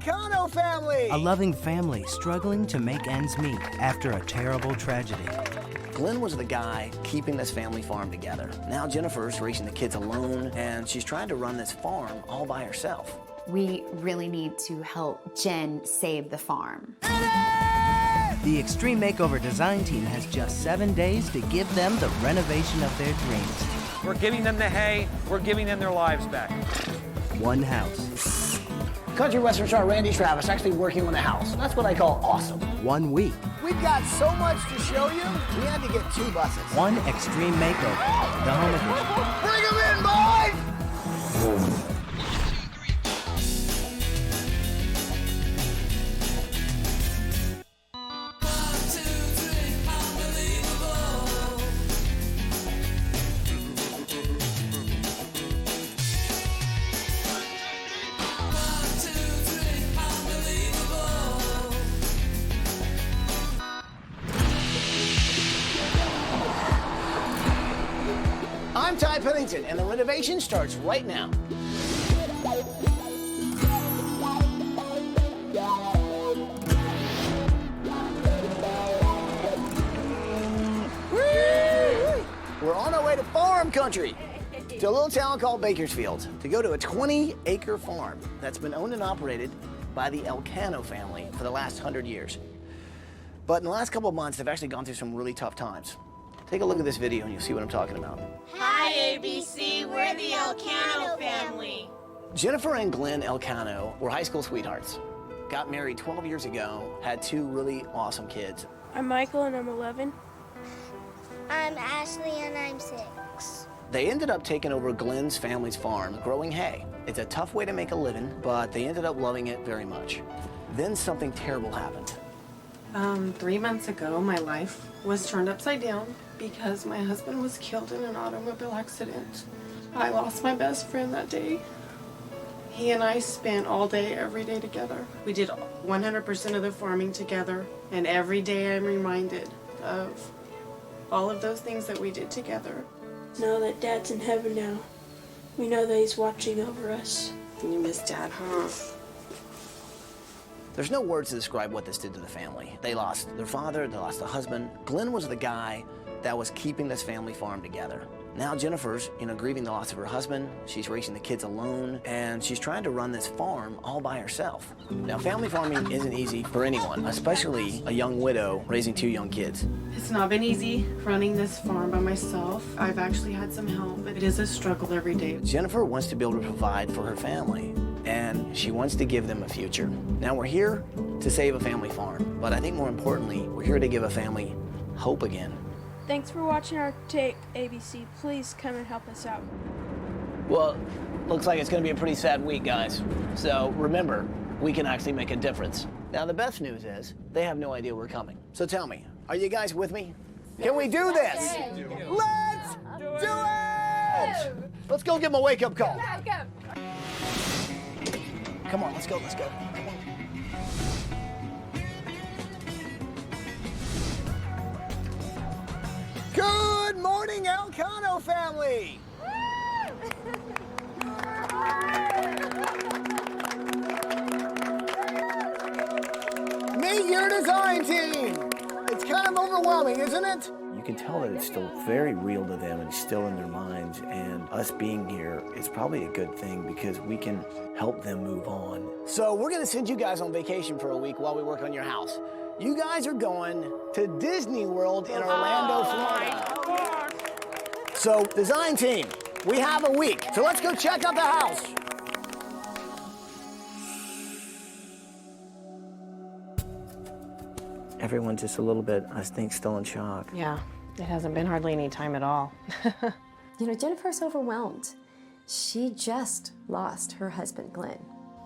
Elcano family! A loving family struggling to make ends meet after a terrible tragedy. Glen was the guy keeping this family farm together. Now Jennifer's raising the kids alone, and she's trying to run this farm all by herself. We really need to help Jen save the farm. The Extreme Makeover design team has just 7 days to give them the renovation of their dreams. We're giving them the hay, we're giving them their lives back. One house. Country Western star Randy Travis actually working on the house. That's what I call awesome. 1 week. We've got so much to show you, we had to get 2 buses. One Extreme Makeover. The home edition. Bring them in, boys! I'm Ty Pennington, and the renovation starts right now. We're on our way to farm country, to a little town called Bakersfield, to go to a 20-acre farm that's been owned and operated by the Elcano family for the last 100 years. But in the last couple of months, they've actually gone through some really tough times. Take a look at this video and you'll see what I'm talking about. Hi, ABC. We're the Elcano family. Jennifer and Glen Elcano were high school sweethearts. Got married 12 years ago, had 2 really awesome kids. I'm Michael and I'm 11. I'm Ashley and I'm 6. They ended up taking over Glen's family's farm, growing hay. It's a tough way to make a living, but they ended up loving it very much. Then something terrible happened. 3 months ago, my life was turned upside down because my husband was killed in an automobile accident. I lost my best friend that day. He and I spent all day, every day together. We did 100% of the farming together, and every day I'm reminded of all of those things that we did together. Now that Dad's in heaven now, we know that he's watching over us. You miss Dad, huh? There's no words to describe what this did to the family. They lost their father, they lost a husband. Glen was the guy that was keeping this family farm together. Now Jennifer's, grieving the loss of her husband. She's raising the kids alone, and she's trying to run this farm all by herself. Now, family farming isn't easy for anyone, especially a young widow raising 2 young kids. It's not been easy running this farm by myself. I've actually had some help, but it is a struggle every day. Jennifer wants to be able to provide for her family, and she wants to give them a future. Now, we're here to save a family farm, but I think more importantly, we're here to give a family hope again. Thanks for watching our take, ABC. Please come and help us out. Well, looks like it's going to be a pretty sad week, guys. So remember, we can actually make a difference. Now, the best news is they have no idea we're coming. So tell me, are you guys with me? Can we do this? Let's do it! Let's go give them a wake-up call. Come on, let's go, let's go. Come on. Good morning, Elcano family! Meet your design team! It's kind of overwhelming, isn't it? You can tell that it's still very real to them and it's still in their minds, and us being here is probably a good thing because we can help them move on. So we're gonna send you guys on vacation for a week while we work on your house. You guys are going to Disney World in Orlando, Florida. So, design team, we have a week. So let's go check out the house. Everyone's just a little bit, I think, still in shock. Yeah, it hasn't been hardly any time at all. Jennifer's overwhelmed. She just lost her husband, Glen.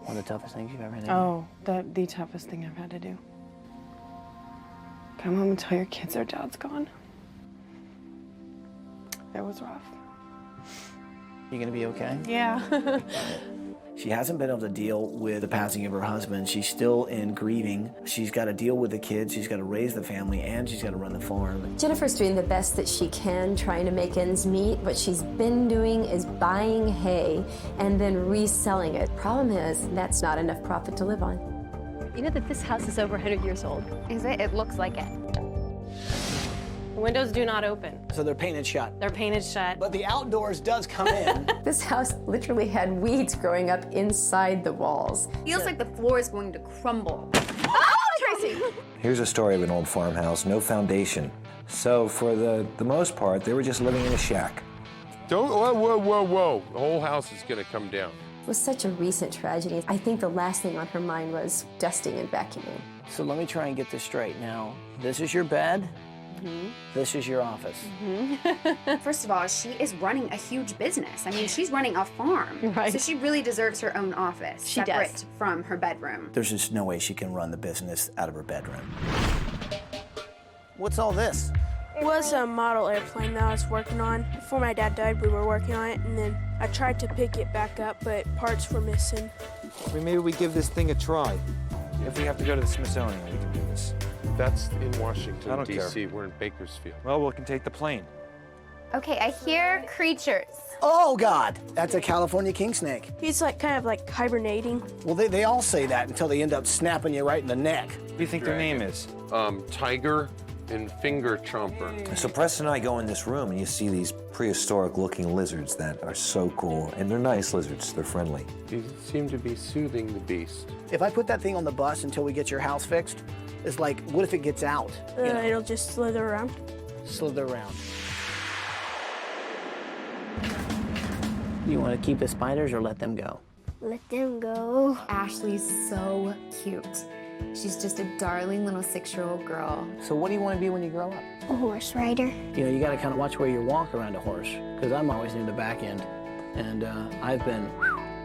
One of the toughest things you've ever had to do? Oh, the toughest thing I've had to do. Come home and tell your kids their dad's gone. It was rough. You gonna be okay? Yeah. She hasn't been able to deal with the passing of her husband. She's still in grieving. She's got to deal with the kids, she's got to raise the family, and she's got to run the farm. Jennifer's doing the best that she can, trying to make ends meet. What she's been doing is buying hay and then reselling it. Problem is, that's not enough profit to live on. You know that this house is over 100 years old? Is it? It looks like it. The windows do not open. So they're painted shut. They're painted shut. But the outdoors does come in. This house literally had weeds growing up inside the walls. Feels like the floor is going to crumble. Oh, Tracy! Here's a story of an old farmhouse, no foundation. So for the most part, they were just living in a shack. Don't, whoa. The whole house is gonna come down. It was such a recent tragedy. I think the last thing on her mind was dusting and vacuuming. So let me try and get this straight now. This is your bed. This is your office. First of all, she is running a huge business. I mean, she's running a farm. Right. So she really deserves her own office, She separate does. from her bedroom. There's just no way she can run the business out of her bedroom. What's all this? It was a model airplane that I was working on. Before my dad died, we were working on it, and then I tried to pick it back up, but parts were missing. Maybe we give this thing a try. If we have to go to the Smithsonian, we can do this. That's in I Washington, don't D.C. We're in Bakersfield. Well, we can take the plane. Okay, I hear creatures. Oh, God, that's a California king snake. He's like kind of like hibernating. Well, they all say that until they end up snapping you right in the neck. What do you think their name is? Tiger and finger chomper. So Preston and I go in this room and you see these prehistoric-looking lizards that are so cool. And they're nice lizards, they're friendly. You seem to be soothing the beast. If I put that thing on the bus until we get your house fixed, it's like, what if it gets out? You know, It'll just slither around. slither around. You want to keep the spiders or let them go? Let them go. Ashley's so cute. She's just a darling little 6-year-old girl. So what do you want to be when you grow up? A horse rider. You know, you got to kind of watch where you walk around a horse, because I'm always near the back end, and I've been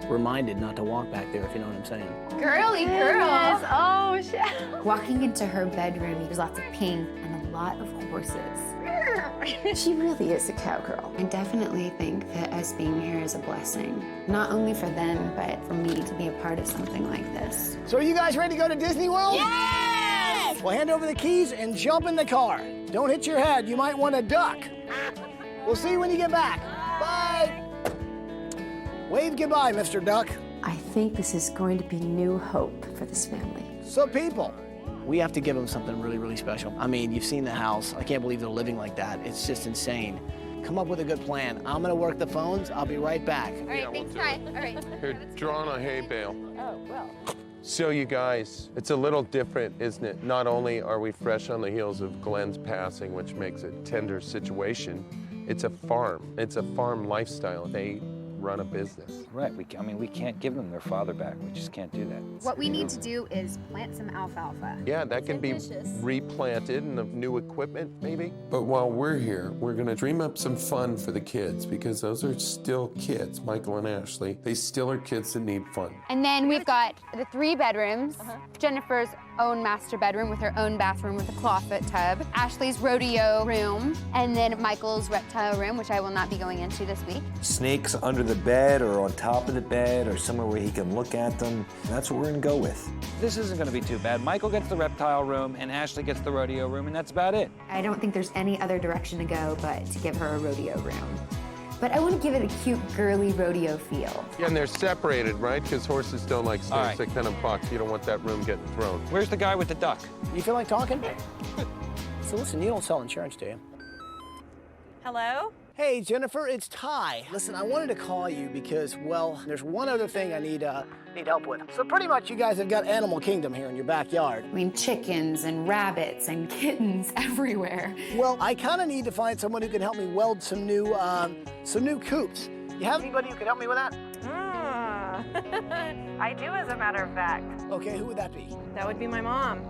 reminded not to walk back there, if you know what I'm saying. Girly girl. Oh, shit. Walking into her bedroom, there's lots of pink and a lot of horses. She really is a cowgirl. I definitely think that us being here is a blessing. Not only for them, but for me to be a part of something like this. So are you guys ready to go to Disney World? Yes! Well, hand over the keys and jump in the car. Don't hit your head. You might want to duck. We'll see you when you get back. Bye. Wave goodbye, Mr. Duck. I think this is going to be new hope for this family. So people, we have to give them something really, really special. I mean, you've seen the house. I can't believe they're living like that. It's just insane. Come up with a good plan. I'm gonna work the phones. I'll be right back. All right, thanks, Ty. All right. Here, draw on a hay bale. Oh, well. So you guys, it's a little different, isn't it? Not only are we fresh on the heels of Glen's passing, which makes it a tender situation, it's a farm. It's a farm lifestyle. They run a business. Right, we can't give them their father back. We just can't do that. What we need to do is plant some alfalfa. Yeah, that can be replanted and new equipment, maybe. But while we're here, we're gonna dream up some fun for the kids, because those are still kids, Michael and Ashley. They still are kids that need fun. And then we've got the 3 bedrooms, Jennifer's own master bedroom with her own bathroom with a clawfoot tub, Ashley's rodeo room, and then Michael's reptile room, which I will not be going into this week. Snakes under the bed or on top of the bed or somewhere where he can look at them. That's what we're gonna go with. This isn't gonna be too bad. Michael gets the reptile room and Ashley gets the rodeo room, and that's about it. I don't think there's any other direction to go but to give her a rodeo room. But I want to give it a cute, girly rodeo feel. Yeah, and they're separated, right? Because horses don't like snakes. All right. They kind of box. You don't want that room getting thrown. Where's the guy with the duck? You feel like talking? So listen, you don't sell insurance, do you? Hello? Hey, Jennifer, it's Ty. Listen, I wanted to call you because, well, there's one other thing I need help with. So pretty much you guys have got Animal Kingdom here in your backyard. I mean, chickens and rabbits and kittens everywhere. Well, I kind of need to find someone who can help me weld some new coops. You have anybody who can help me with that? I do, as a matter of fact. Okay, who would that be? That would be my mom.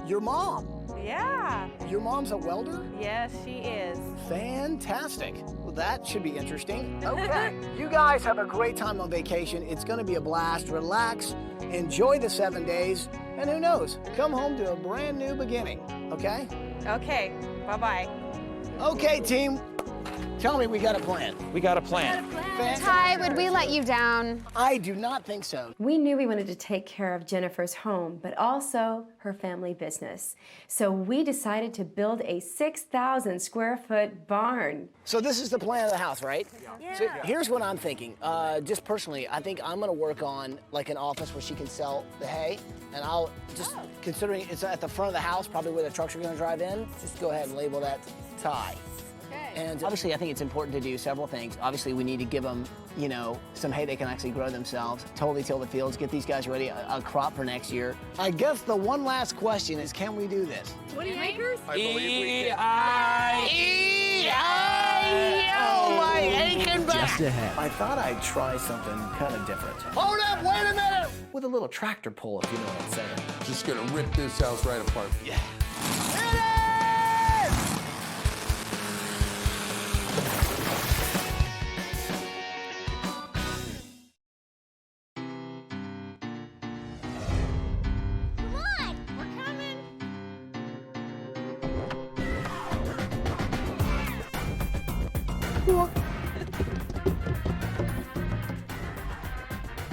Your mom? Yeah. Your mom's a welder? Yes, she is. Fantastic. Well, that should be interesting. Okay. You guys have a great time on vacation. It's going to be a blast. Relax, enjoy the 7 days, and who knows, come home to a brand new beginning, okay? Okay. Bye-bye. Okay, team. Tell me we got a plan. We got a plan. Ty, would we let you down? I do not think so. We knew we wanted to take care of Jennifer's home, but also her family business. So we decided to build a 6,000 square foot barn. So this is the plan of the house, right? Yeah. So here's what I'm thinking. Just personally, I think I'm gonna work on like an office where she can sell the hay, and I'll just, considering it's at the front of the house, probably where the trucks are gonna drive in, just go ahead and label that Ty. And obviously, I think it's important to do several things. Obviously, we need to give them, you know, some hay they can actually grow themselves, totally till the fields, get these guys ready, a crop for next year. I guess the one last question is, can we do this? What are you makers? Oh, my aching back. Just ahead. I thought I'd try something kind of different. Hold up, wait a minute! With a little tractor pull, if you know what I'm saying. Just gonna rip this house right apart. Yeah.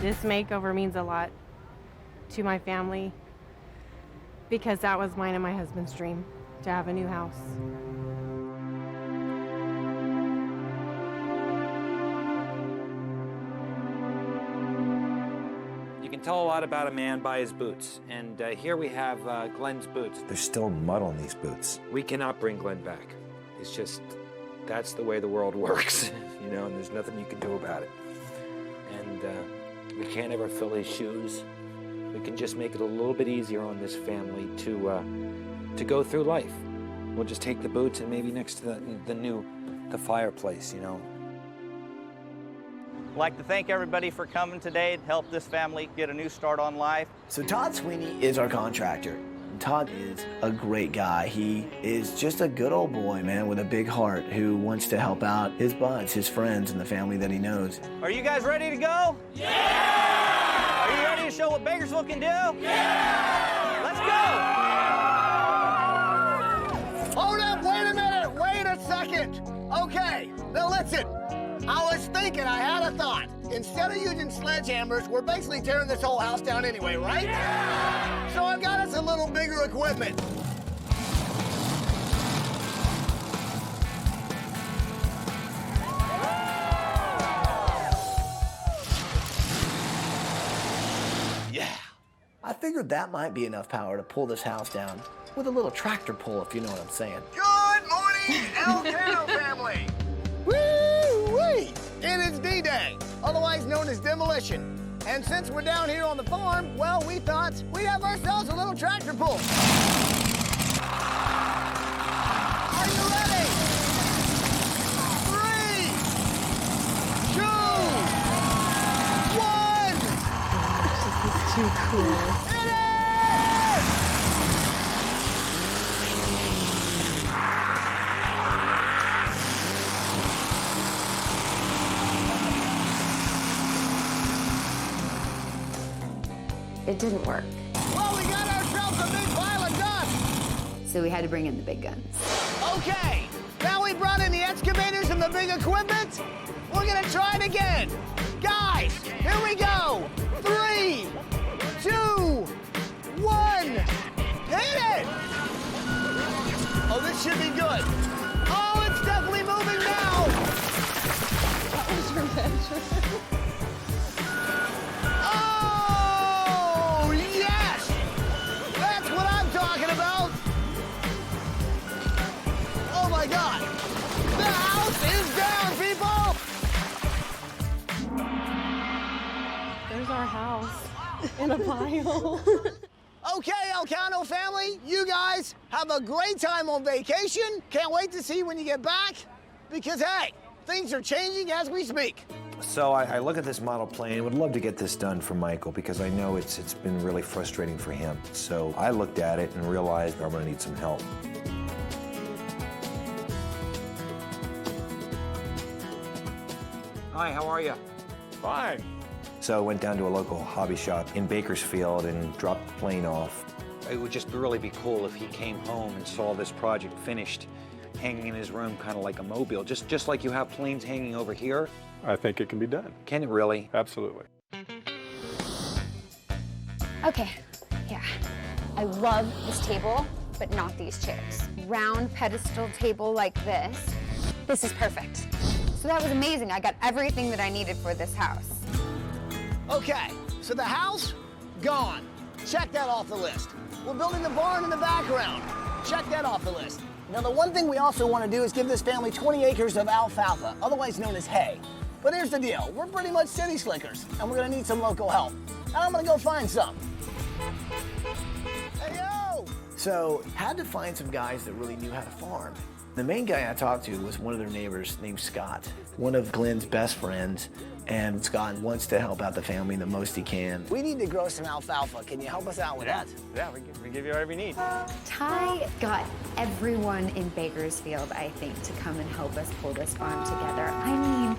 This makeover means a lot to my family because that was mine and my husband's dream, to have a new house. You can tell a lot about a man by his boots. And here we have Glen's boots. There's still mud on these boots. We cannot bring Glen back. It's just, that's the way the world works, you know, and there's nothing you can do about it. And we can't ever fill his shoes. We can just make it a little bit easier on this family to go through life. We'll just take the boots and maybe next to the fireplace, you know. I'd like to thank everybody for coming today to help this family get a new start on life. So Todd Sweeney is our contractor. Todd is a great guy. He is just a good old boy, man, with a big heart who wants to help out his buds, his friends, and the family that he knows. Are you guys ready to go? Yeah! Are you ready to show what Bakersfield can do? Yeah! Let's go! Hold up, wait a minute, wait a second. Okay, now listen. I was thinking, I had a thought. Instead of using sledgehammers, we're basically tearing this whole house down anyway, right? Yeah! So I've got us a little bigger equipment. Yeah. I figured that might be enough power to pull this house down with a little tractor pull, if you know what I'm saying. Good morning, Elcano family. Woo-wee! It is D-Day, otherwise known as demolition. And since we're down here on the farm, well, we thought we'd have ourselves a little tractor pull. Are you ready? 3, 2, 1. This is too cool. It didn't work. Well, we got ourselves a big pile of dust. So we had to bring in the big guns. Okay, now we brought in the excavators and the big equipment. We're gonna try it again. Guys, here we go. 3, 2, 1. Hit it! Oh, this should be good. Oh, it's definitely moving now. That was your bedroom. Oh my God! The house is down, people! There's our house in a pile. Okay, Elcano family, you guys have a great time on vacation. Can't wait to see when you get back, because hey, things are changing as we speak. So I look at this model plan and would love to get this done for Michael because I know it's been really frustrating for him. So I looked at it and realized I'm gonna need some help. Hi, how are you? Fine. So I went down to a local hobby shop in Bakersfield and dropped the plane off. It would just really be cool if he came home and saw this project finished hanging in his room, kind of like a mobile, just like you have planes hanging over here. I think it can be done. Can it really? Absolutely. Okay, yeah. I love this table, but not these chairs. Round pedestal table like this. This is perfect. So that was amazing. I got everything that I needed for this house. Okay, so the house, gone. Check that off the list. We're building the barn in the background. Check that off the list. Now, the one thing we also want to do is give this family 20 acres of alfalfa, otherwise known as hay. But here's the deal. We're pretty much city slickers, and we're going to need some local help. And I'm going to go find some. Hey, yo! So, had to find some guys that really knew how to farm. The main guy I talked to was one of their neighbors named Scott, one of Glen's best friends, and Scott wants to help out the family the most he can. We need to grow some alfalfa. Can you help us out with that? Yeah, we give you whatever you need. Ty got everyone in Bakersfield, I think, to come and help us pull this farm together. I mean,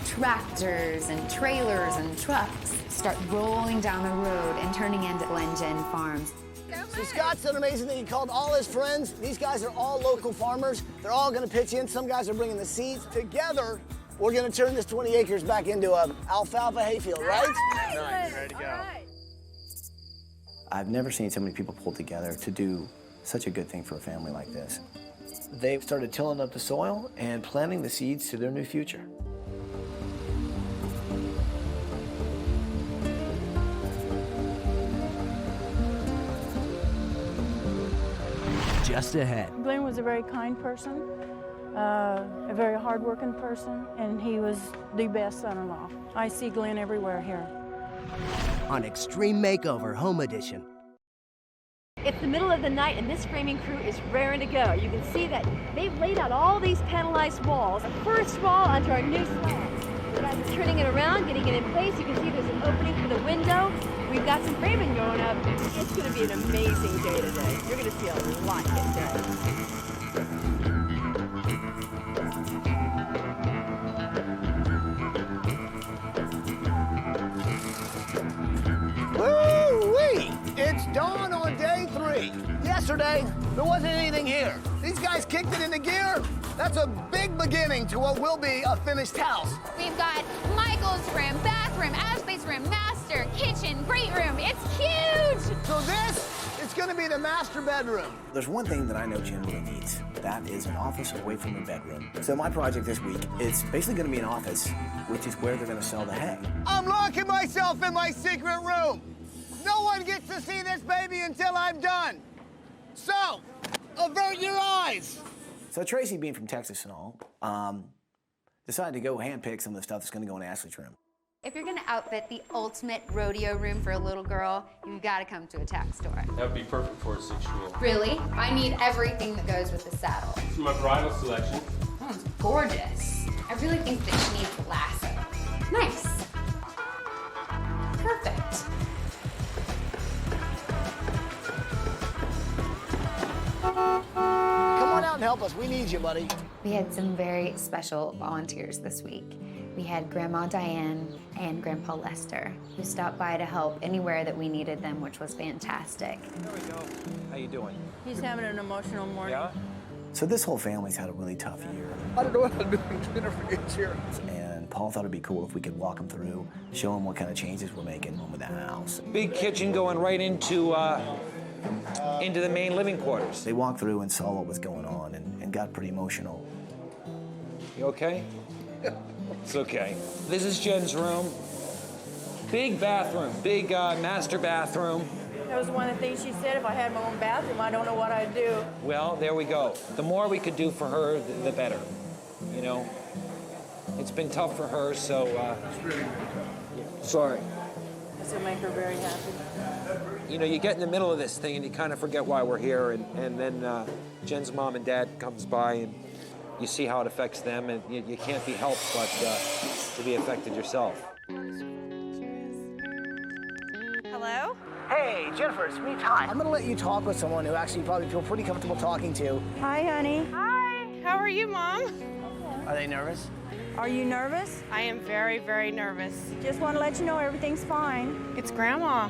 tractors and trailers and trucks start rolling down the road and turning into Glen Farms. So Scott's done an amazing thing. He called all his friends. These guys are all local farmers. They're all going to pitch in. Some guys are bringing the seeds. Together, we're going to turn this 20 acres back into an alfalfa hayfield, right? Nice, ready to go. I've never seen so many people pull together to do such a good thing for a family like this. They've started tilling up the soil and planting the seeds to their new future. Just ahead. Glen was a very kind person, a very hardworking person, and he was the best son-in-law. I see Glen everywhere here. On Extreme Makeover Home Edition. It's the middle of the night and this framing crew is raring to go. You can see that they've laid out all these panelized walls, the first wall onto our new slab. The guys are turning it around, getting it in place. You can see there's an opening for the window. We've got some framing going up. It's going to be an amazing day today. You're going to see a lot get done. Woo-wee! It's dawn on day 3. Yesterday, there wasn't anything here. These guys kicked it into gear. That's a big beginning to what will be a finished house. We've got Michael's room, bathroom, Ashley's room, master, kitchen, great room. It's huge! So this is going to be the master bedroom. There's one thing that I know Jen really needs. That is an office away from the bedroom. So my project this week is basically going to be an office, which is where they're going to sell the hay. I'm locking myself in my secret room. No one gets to see this baby until I'm done. So, avert your eyes. So Tracy, being from Texas and all, decided to go handpick some of the stuff that's going to go in Ashley's room. If you're gonna outfit the ultimate rodeo room for a little girl, you've gotta come to a tack store. That would be perfect for a 6-year-old. Really? I need everything that goes with the saddle. This is my bridal selection. Oh, it's gorgeous. I really think that she needs a lasso. Nice. Perfect. Come on out and help us. We need you, buddy. We had some very special volunteers this week. We had Grandma Diane and Grandpa Lester, who stopped by to help anywhere that we needed them, which was fantastic. There we go. How you doing? He's having an emotional morning. Yeah? So this whole family's had a really tough year. I don't know what I'm doing. Jennifer gets here. And Paul thought it'd be cool if we could walk him through, show him what kind of changes we're making with that house. Big kitchen going right into the main living quarters. They walked through and saw what was going on and got pretty emotional. You okay? It's okay. This is Jen's room. Big bathroom, big master bathroom. That was one of the things she said, if I had my own bathroom, I don't know what I'd do. Well, there we go. The more we could do for her, the better. You know, it's been tough for her, so sorry. This will make her very happy. You know, you get in the middle of this thing and you kind of forget why we're here, and then Jen's mom and dad comes by and you see how it affects them, and you can't be helped but to be affected yourself. Hello? Hey, Jennifer, it's me, Ty. I'm gonna let you talk with someone who actually probably feel pretty comfortable talking to. Hi, honey. Hi, how are you, Mom? Are they nervous? Are you nervous? I am very, very nervous. Just want to let you know everything's fine. It's Grandma.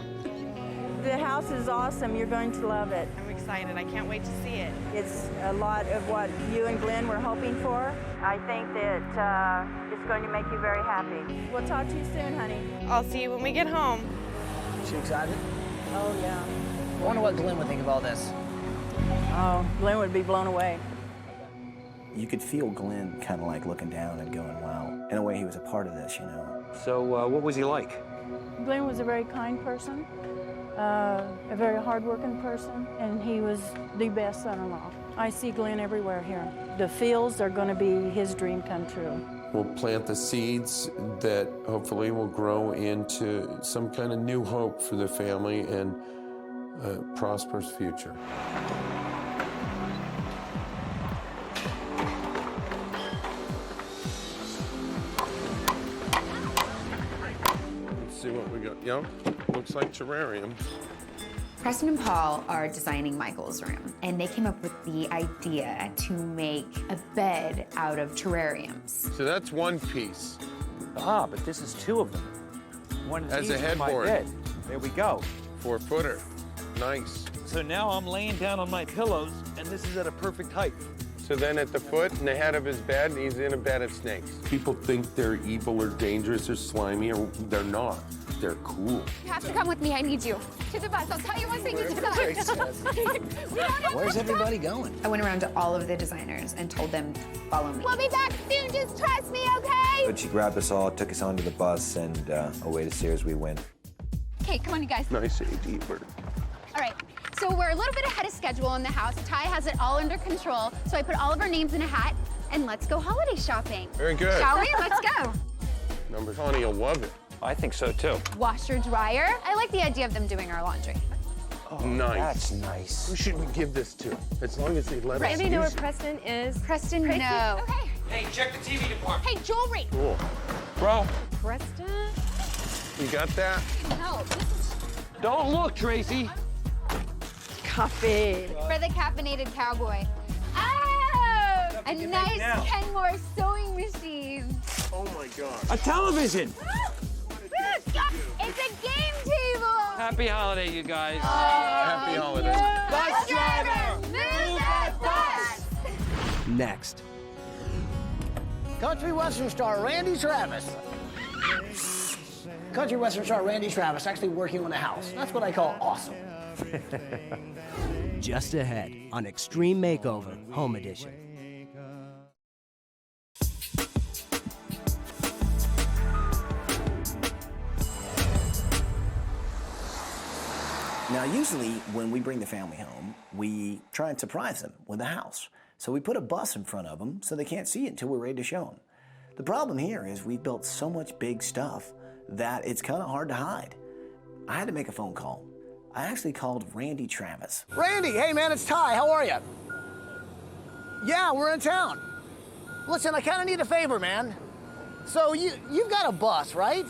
The house is awesome. You're going to love it. I'm excited. I can't wait to see it. It's a lot of what you and Glen were hoping for. I think that it's going to make you very happy. We'll talk to you soon, honey. I'll see you when we get home. She excited? Oh, yeah. I wonder what Glen would think of all this. Oh, Glen would be blown away. You could feel Glen kind of like looking down and going, wow. In a way, he was a part of this, you know. So what was he like? Glen was a very kind person, a very hardworking person, and he was the best son-in-law. I see Glen everywhere here. The fields are going to be his dream come true. We'll plant the seeds that hopefully will grow into some kind of new hope for the family and a prosperous future. Let's see what we got. Yep, looks like terrarium. Preston and Paul are designing Michael's room, and they came up with the idea to make a bed out of terrariums. So that's one piece. Ah, but this is two of them. One As each a for my headboard. bed. There we go. 4-footer. Nice. So now I'm laying down on my pillows, and this is at a perfect height. So then at the foot and the head of his bed, he's in a bed of snakes. People think they're evil or dangerous or slimy, or they're not. They're cool. You have to come with me. I need you. To the bus. I'll tell you one thing you do not. Where's everybody going? I went around to all of the designers and told them, follow me. We'll be back soon. Just trust me, okay? But she grabbed us all, took us onto the bus, and away to Sears we went. Okay, come on, you guys. Nice AD bird. All right. So we're a little bit ahead of schedule in the house. Ty has it all under control. So I put all of our names in a hat, and let's go holiday shopping. Very good. Shall we? Let's go. Number Connie will love it. I think so too. Washer, dryer. I like the idea of them doing our laundry. Oh, nice. That's nice. Who should we give this to? As long as they let us Randy, know where use it. Preston is? Preston, no. Okay. Hey, check the TV department. Hey, jewelry. Cool. Bro, Preston? you got that? No, this is Don't look, Tracy. Coffee. for the caffeinated cowboy. Oh, a nice Kenmore sewing machine. Oh my God. A television. It's a game table. Happy holiday, you guys. Happy holidays. Bus driver. Move that bus. Next. Country Western star Randy Travis. Country Western star Randy Travis actually working on a house. That's what I call awesome. Just ahead on Extreme Makeover Home Edition. Now, usually when we bring the family home, we try and surprise them with a house. So we put a bus in front of them so they can't see it until we're ready to show them. The problem here is we've built so much big stuff that it's kind of hard to hide. I had to make a phone call. I actually called Randy Travis. Randy, hey man, it's Ty. How are you? Yeah, we're in town. Listen, I kind of need a favor, man. So you've got a bus, right?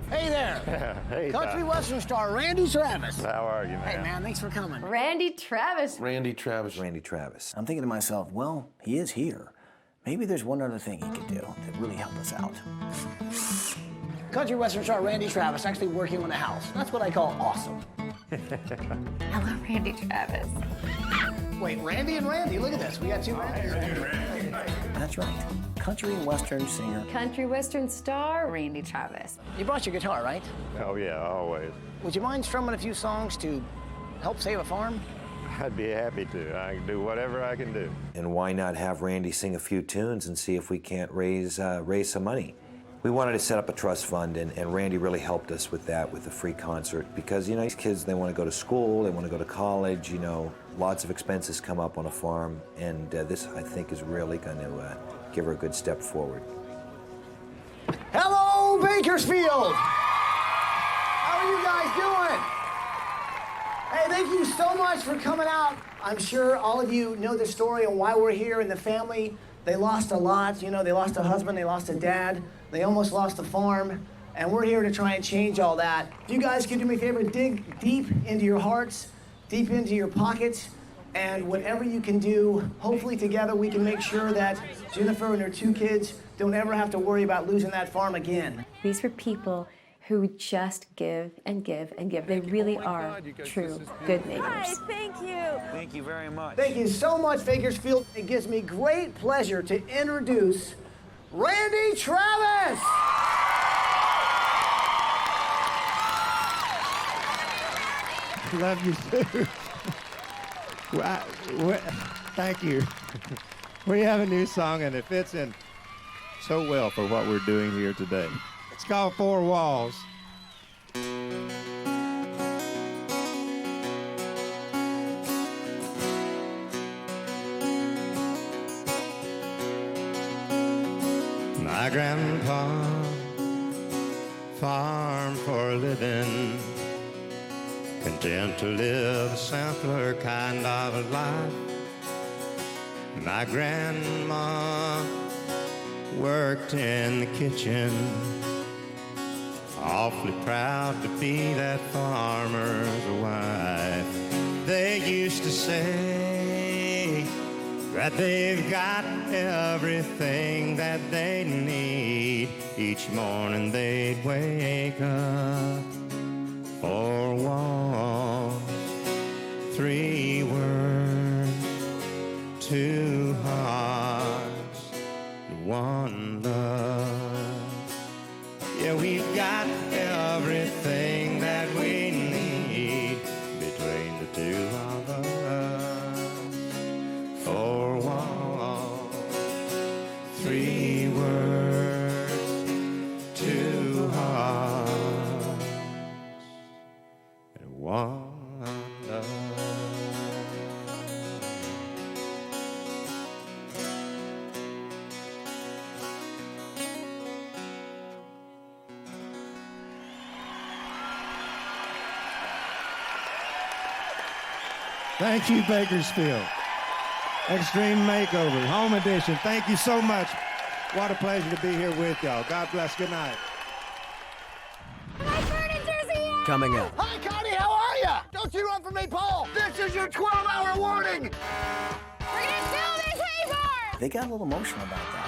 Hey there. Hey, Country Ty. Western star Randy Travis. How are you, man? Hey man, thanks for coming. Randy Travis. Randy Travis. Randy Travis. I'm thinking to myself, well, he is here. Maybe there's one other thing he could do that really help us out. Country Western star Randy Travis actually working on a house. That's what I call awesome. I love Randy Travis. Wait, Randy and Randy, look at this. We got two Randys. That's right. Country and Western singer. Country Western star, Randy Travis. You brought your guitar, right? Oh, yeah, always. Would you mind strumming a few songs to help save a farm? I'd be happy to. I can do whatever I can do. And why not have Randy sing a few tunes and see if we can't raise some money? We wanted to set up a trust fund, and Randy really helped us with that, with the free concert, because, you know, these kids, they want to go to school, they want to go to college, you know, lots of expenses come up on a farm, and this, I think, is really going to give her a good step forward. Hello, Bakersfield! How are you guys doing? Hey, thank you so much for coming out. I'm sure all of you know the story on why we're here in the family. They lost a lot. You know, they lost a husband, they lost a dad, they almost lost a farm, and we're here to try and change all that. If you guys could do me a favor, dig deep into your hearts, deep into your pockets, and whatever you can do, hopefully together we can make sure that Jennifer and her two kids don't ever have to worry about losing that farm again. These were people who just give and give and give. They really are true good neighbors. Hi, thank you. Thank you very much. Thank you so much, Bakersfield. It gives me great pleasure to introduce Randy Travis. Love you too. Thank you. We have a new song and it fits in so well for what we're doing here today. It's called Four Walls. My grandpa farmed for a living, content to live a simpler kind of a life. My grandma worked in the kitchen, awfully proud to be that farmer's wife. They used to say that they've got everything that they need. Each morning they'd wake up, 4 walls, 3 words, 2 hearts, 1 love. Yeah, we've got everything that we need between the 2 of us. 4 walls, 3 words, 2 hearts, and 1 love. Thank you, Bakersfield. Extreme Makeover, Home Edition. Thank you so much. What a pleasure to be here with y'all. God bless. Good night. My furniture's here! Coming up. Hi, Connie, how are ya? Don't you run from me, Paul. This is your 12-hour warning. We're gonna fill this hay barn! They got a little emotional about that.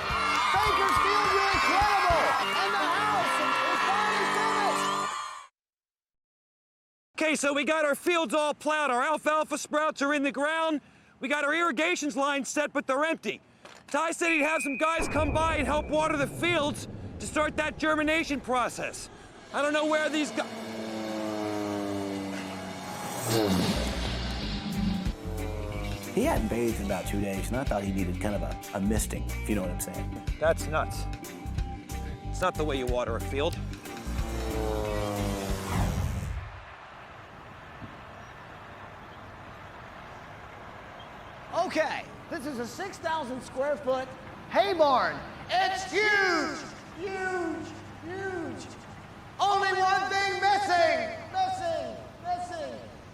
Bakersfield, you're incredible. And the house is finally finished. Okay, so we got our fields all plowed. Our alfalfa sprouts are in the ground. We got our irrigation lines set, but they're empty. Ty said he'd have some guys come by and help water the fields to start that germination process. I don't know where these guys... He hadn't bathed in about 2 days, and I thought he needed kind of a misting, if you know what I'm saying. That's nuts. It's not the way you water a field. Okay, this is a 6,000 square foot hay barn. It's huge, huge, huge. Only one thing missing.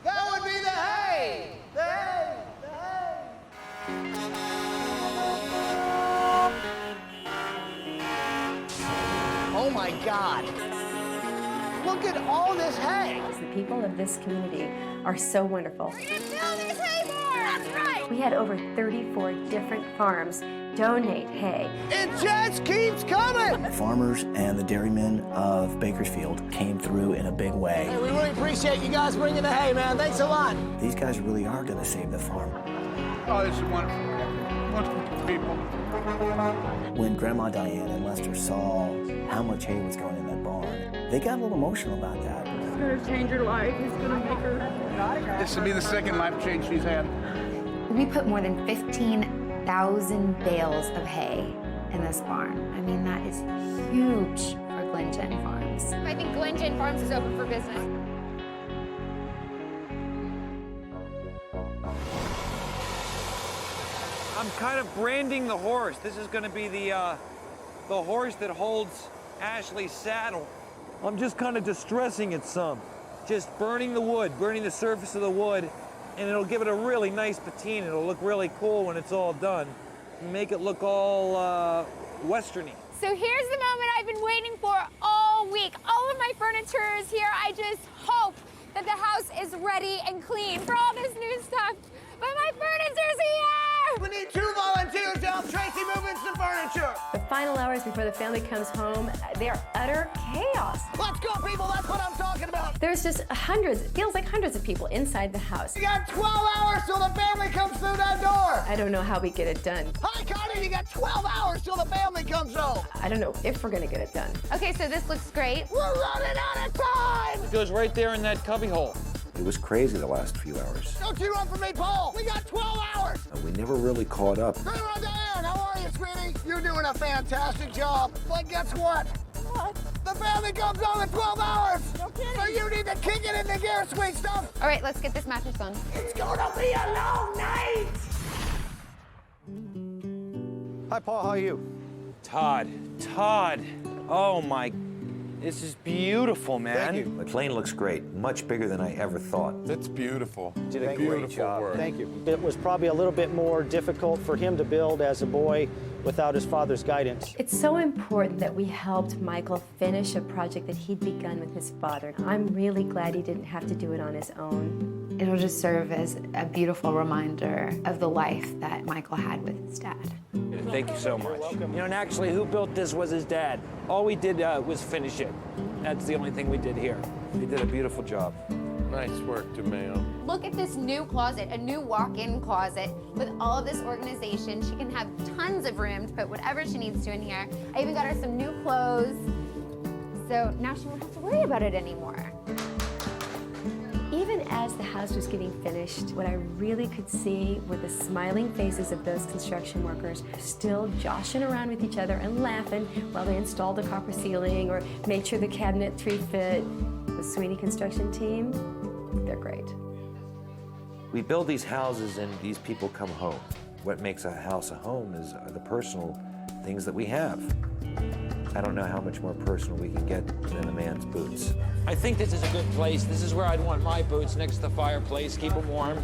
That would be the hay. The hay. Oh my God. Look at all this hay. The people of this community are so wonderful. We're gonna fill this hay barn! That's right! We had over 34 different farms donate hay. It just keeps coming! The farmers and the dairymen of Bakersfield came through in a big way. Hey, we really appreciate you guys bringing the hay, man. Thanks a lot. These guys really are going to save the farm. Oh, this is wonderful. Wonderful people. When Grandma Diane and Lester saw how much hay was going in that barn, they got a little emotional about that. It's gonna change her life. It's gonna make her. This will be the second life change she's had. We put more than 15,000 bales of hay in this barn. I mean, that is huge for Glen Farms. I think Glen Farms is open for business. I'm kind of branding the horse. This is going to be the horse that holds Ashley's saddle. I'm just kind of distressing it some. Just burning the wood, burning the surface of the wood, and it'll give it a really nice patina. It'll look really cool when it's all done. Make it look all westerny. So here's the moment I've been waiting for all week. All of my furniture is here. I just hope that the house is ready and clean for all this new stuff. But my furniture's here! We need 2 volunteers to help Tracy move in some furniture. The final hours before the family comes home, they're utter chaos. Let's go, people. That's what I'm talking about. There's just hundreds, it feels like hundreds of people inside the house. You got 12 hours till the family comes through that door. I don't know how we get it done. Hi, Connie. You got 12 hours till the family comes home. I don't know if we're gonna get it done. Okay, so this looks great. We're running out of time. It goes right there in that cubby hole. It was crazy the last few hours. Don't you run from me, Paul. We got 12 hours. And we never really caught up. Grandma Diane, how are you, sweetie? You're doing a fantastic job. But guess what? What? The family comes home in 12 hours. No kidding. So you need to kick it into gear, sweet stuff. All right, let's get this mattress on. It's gonna be a long night. Hi, Paul. How are you? Todd. Oh my, this is beautiful, man. Thank you. The plane looks great, much bigger than I ever thought. That's beautiful. Did a great job. Work. Thank you. It was probably a little bit more difficult for him to build as a boy without his father's guidance. It's so important that we helped Michael finish a project that he'd begun with his father. I'm really glad he didn't have to do it on his own. It'll just serve as a beautiful reminder of the life that Michael had with his dad. Thank you so much. You know, and actually, who built this was his dad. All we did was finish it. That's the only thing we did here. He did a beautiful job. Nice work, DeMeo. Look at this new closet, a new walk-in closet with all of this organization. She can have tons of room to put whatever she needs to in here. I even got her some new clothes. So now she won't have to worry about it anymore. Even as the house was getting finished, what I really could see were the smiling faces of those construction workers still joshing around with each other and laughing while they installed the copper ceiling or made sure the cabinet tree fit. The Sweeney construction team, they're great. We build these houses and these people come home. What makes a house a home is the personal things that we have. I don't know how much more personal we can get than a man's boots. I think this is a good place. This is where I'd want my boots, next to the fireplace, keep them warm.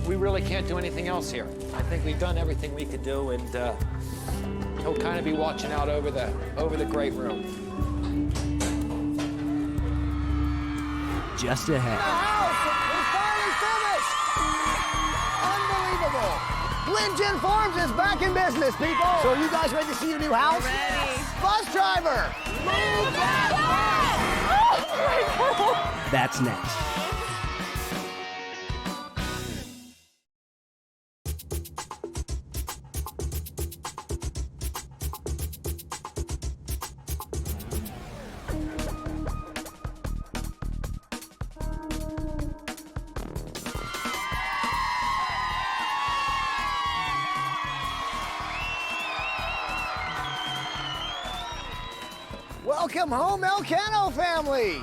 We really can't do anything else here. I think we've done everything we could do, and he'll kind of be watching out over the great room. Just ahead. The house is finally finished. Unbelievable. Glen Gin Farms is back in business, people. So are you guys ready to see your new house? Ready. Bus driver, move that bus! That's next. Welcome home, Elcano family.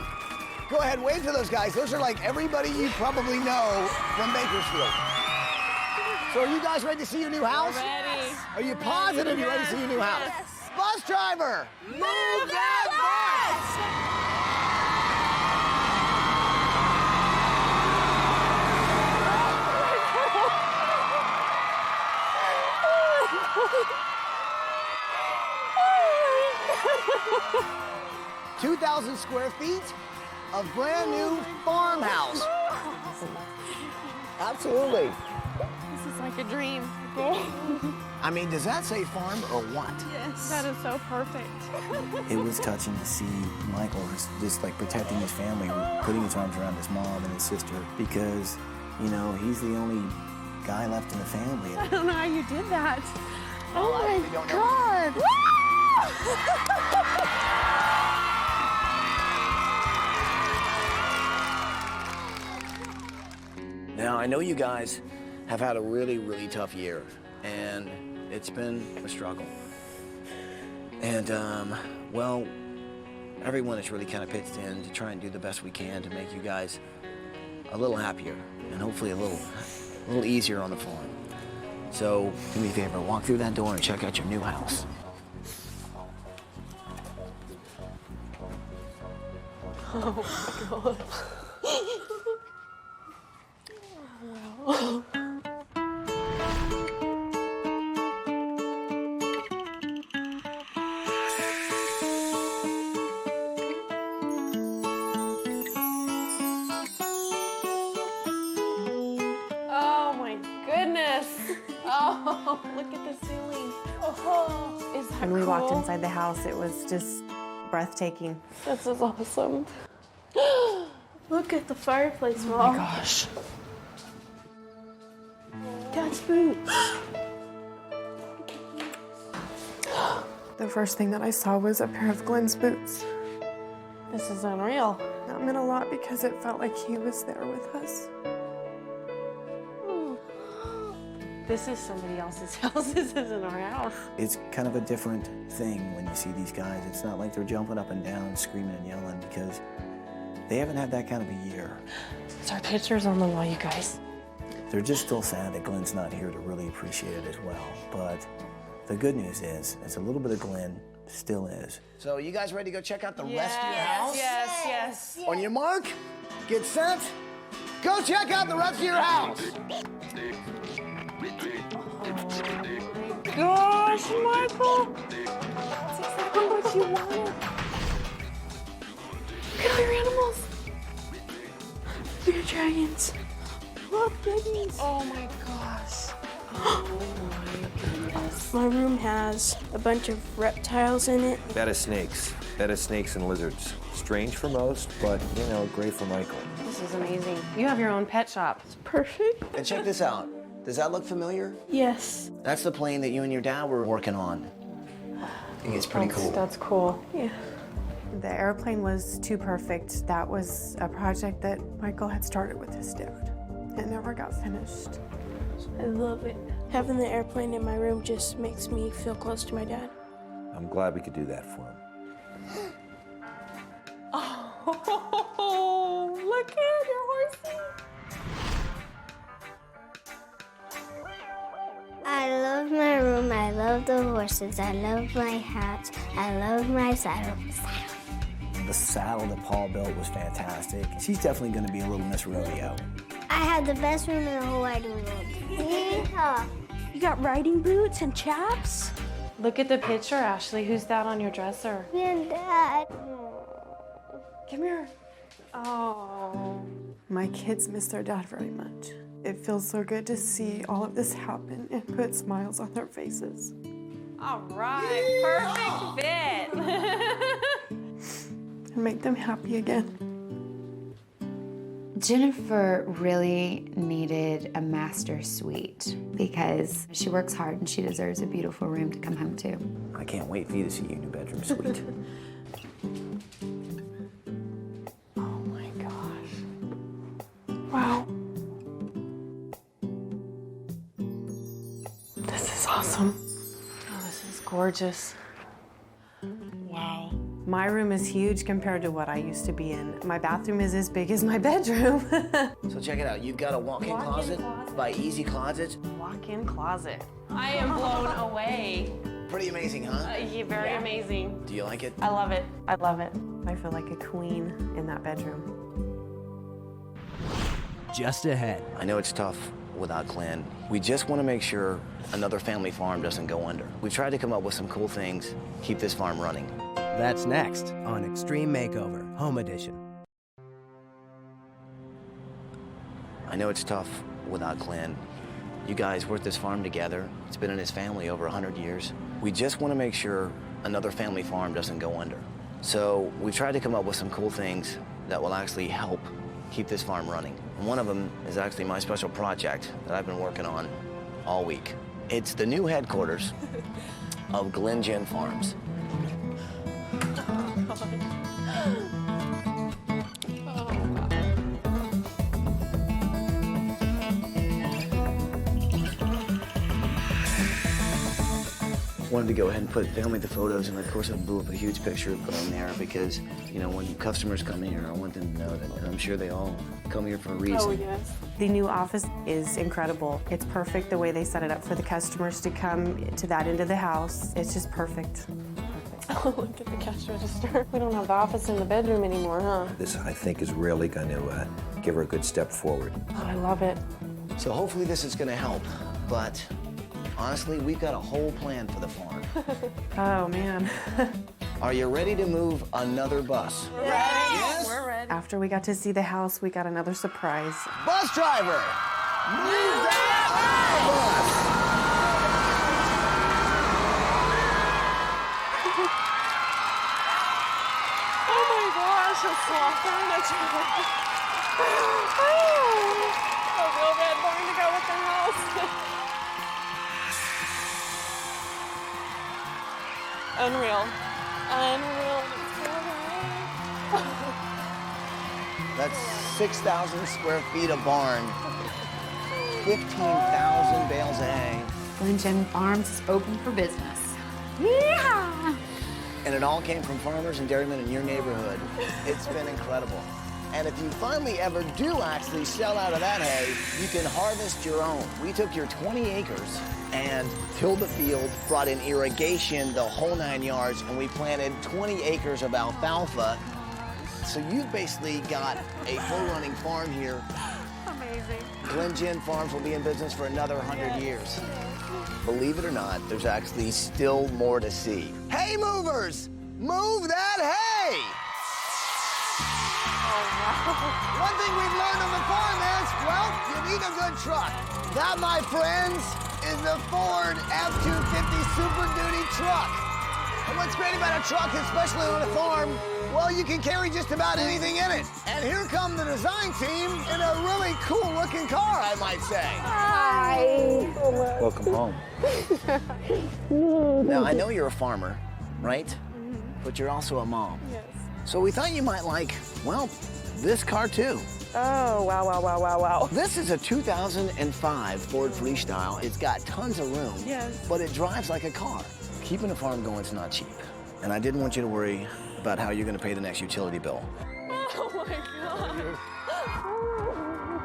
Go ahead, wave to those guys. Those are like everybody you probably know from Bakersfield. So are you guys ready to see your new house? Ready. Are you positive you're ready to see your new house? Bus driver, move that bus! 2,000 square feet of brand new farmhouse. Absolutely. This is like a dream. I mean, does that say farm or what? Yes. That is so perfect. It was touching to see Michael just like protecting his family, putting his arms around his mom and his sister, because, you know, he's the only guy left in the family. I don't know how you did that. Oh my God! Now, I know you guys have had a really, really tough year, and it's been a struggle. And, well, everyone has really kind of pitched in to try and do the best we can to make you guys a little happier and hopefully a little easier on the farm. So, do me a favor, walk through that door and check out your new house. Oh my God. Oh. When we walked inside the house, it was just breathtaking. This is awesome. Look at the fireplace, Mom. Oh my gosh. Dad's boots. The first thing that I saw was a pair of Glen's boots. This is unreal. That meant a lot because it felt like he was there with us. This is somebody else's house. This isn't our house. It's kind of a different thing when you see these guys. It's not like they're jumping up and down, screaming and yelling, because they haven't had that kind of a year. It's our pictures on the wall, you guys. They're just still sad that Glen's not here to really appreciate it as well. But the good news is, it's a little bit of Glen still is. So you guys ready to go check out the rest of your house? Yes. On your mark, get set, go check out the rest of your house. Gosh, Michael. That's exactly what you wanted. Look at all your animals. Your dragons. Look, babies. Oh my gosh. Oh my goodness. My room has a bunch of reptiles in it. Bed of snakes and lizards. Strange for most, but, you know, great for Michael. This is amazing. You have your own pet shop. It's perfect. And check this out. Does that look familiar? Yes. That's the plane that you and your dad were working on. I think it's pretty cool. That's cool. Yeah. The airplane was too perfect. That was a project that Michael had started with his dad. It never got finished. I love it. Having the airplane in my room just makes me feel close to my dad. I'm glad we could do that for him. Oh, look at your horsey. I love my room, I love the horses, I love my hat, I love my saddle. The saddle that Paul built was fantastic. She's definitely going to be a little Miss Rodeo. I had the best room in the whole wide world. Yeehaw. You got riding boots and chaps? Look at the picture, Ashley. Who's that on your dresser? Me and Dad. Come here. Oh. My kids miss their dad very much. It feels so good to see all of this happen and put smiles on their faces. All right, perfect fit. And make them happy again. Jennifer really needed a master suite because she works hard and she deserves a beautiful room to come home to. I can't wait for you to see your new bedroom suite. Oh my gosh. Wow. This is awesome. Oh, this is gorgeous. Wow. My room is huge compared to what I used to be in. My bathroom is as big as my bedroom. So check it out. You've got a walk-in closet by Easy Closets. Walk-in closet. I am blown away. Pretty amazing, huh? Yeah, very amazing. Do you like it? I love it. I love it. I feel like a queen in that bedroom. Just ahead. I know it's tough without Glen. We just want to make sure another family farm doesn't go under. We tried to come up with some cool things, keep this farm running. That's next on Extreme Makeover, Home Edition. I know it's tough without Glen. You guys worked this farm together. It's been in his family over 100 years. We just want to make sure another family farm doesn't go under. So we tried to come up with some cool things that will actually help keep this farm running. And one of them is actually my special project that I've been working on all week. It's the new headquarters of Glen Gen Farms. Wanted to go ahead and put family the photos, and of course I blew up a huge picture of Glen there because, you know, when customers come here, I want them to know that, and I'm sure they all come here for a reason. Oh, yes. The new office is incredible. It's perfect the way they set it up for the customers to come to that end of the house. It's just perfect. Oh, look at the cash register. We don't have the office in the bedroom anymore, huh? This, I think, is really going to give her a good step forward. Oh, I love it. So hopefully this is going to help, but honestly, we've got a whole plan for the farm. Oh, man. Are you ready to move another bus? Ready. Yes? We're ready. After we got to see the house, we got another surprise. Bus driver! Move that bus! Oh my gosh, a sloth furniture. A real red barn to go with the house. Unreal. Unreal. That's 6,000 square feet of barn, 15,000 bales of hay. Glen Farms is open for business. Yeah! And it all came from farmers and dairymen in your neighborhood. It's been incredible. And if you finally ever do actually sell out of that hay, you can harvest your own. We took your 20 acres and tilled the field, brought in irrigation, the whole 9 yards, and we planted 20 acres of alfalfa. So you've basically got a full-running farm here. Amazing. Glen Farms will be in business for another 100 years. Believe it or not, there's actually still more to see. Hay movers, move that hay! One thing we've learned on the farm is, well, you need a good truck. That, my friends, is the Ford F-250 Super Duty truck. And what's great about a truck, especially on a farm, well, you can carry just about anything in it. And here come the design team in a really cool-looking car, I might say. Hi. Welcome home. Now, I know you're a farmer, right? But you're also a mom. Yes. So we thought you might like, well, this car too. Oh, wow, wow, wow, wow, wow. This is a 2005 Ford Freestyle. It's got tons of room, Yes. but it drives like a car. Keeping a farm going is not cheap. And I didn't want you to worry about how you're going to pay the next utility bill. Oh, my God.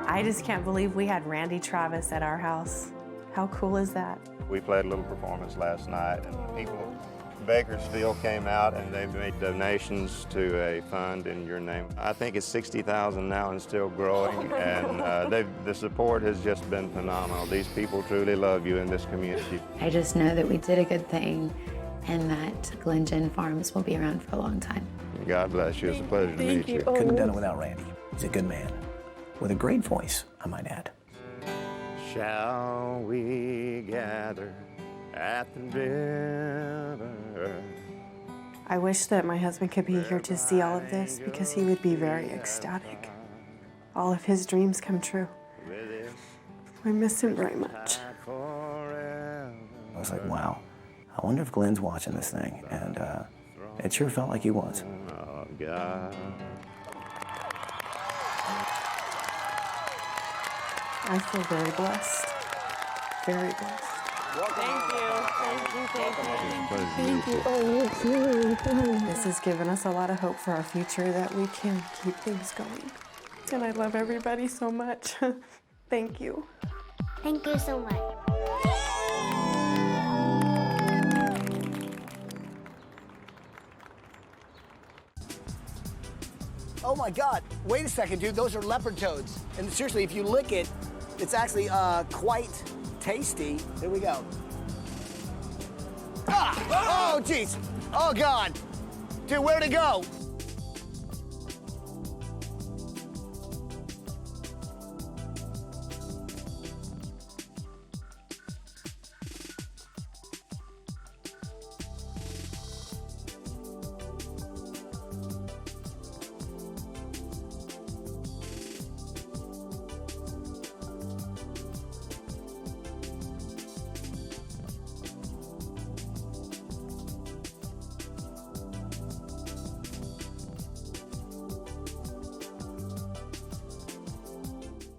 I just can't believe we had Randy Travis at our house. How cool is that? We played a little performance last night, and people in Bakersfield came out and they made donations to a fund in your name. I think it's 60,000 now and still growing, and the support has just been phenomenal. These people truly love you in this community. I just know that we did a good thing and that Glen Farms will be around for a long time. God bless you. It's a pleasure to meet you. Couldn't have done it without Randy. He's a good man. With a great voice, I might add. Shall we gather at the river? I wish that my husband could be here to see all of this because he would be very ecstatic. All of his dreams come true. I miss him very much. I was like, wow, I wonder if Glen's watching this thing. And it sure felt like he was. Oh, God. I feel very blessed. Very blessed. Thank you. Thank you. Thank you. Thank you. This has given us a lot of hope for our future that we can keep things going. And I love everybody so much. Thank you. Thank you so much. Oh my God, wait a second, dude, those are leopard toads. And seriously, if you lick it, it's actually quite tasty. Here we go. Ah! Oh, jeez. Oh, God. Dude, where'd it go?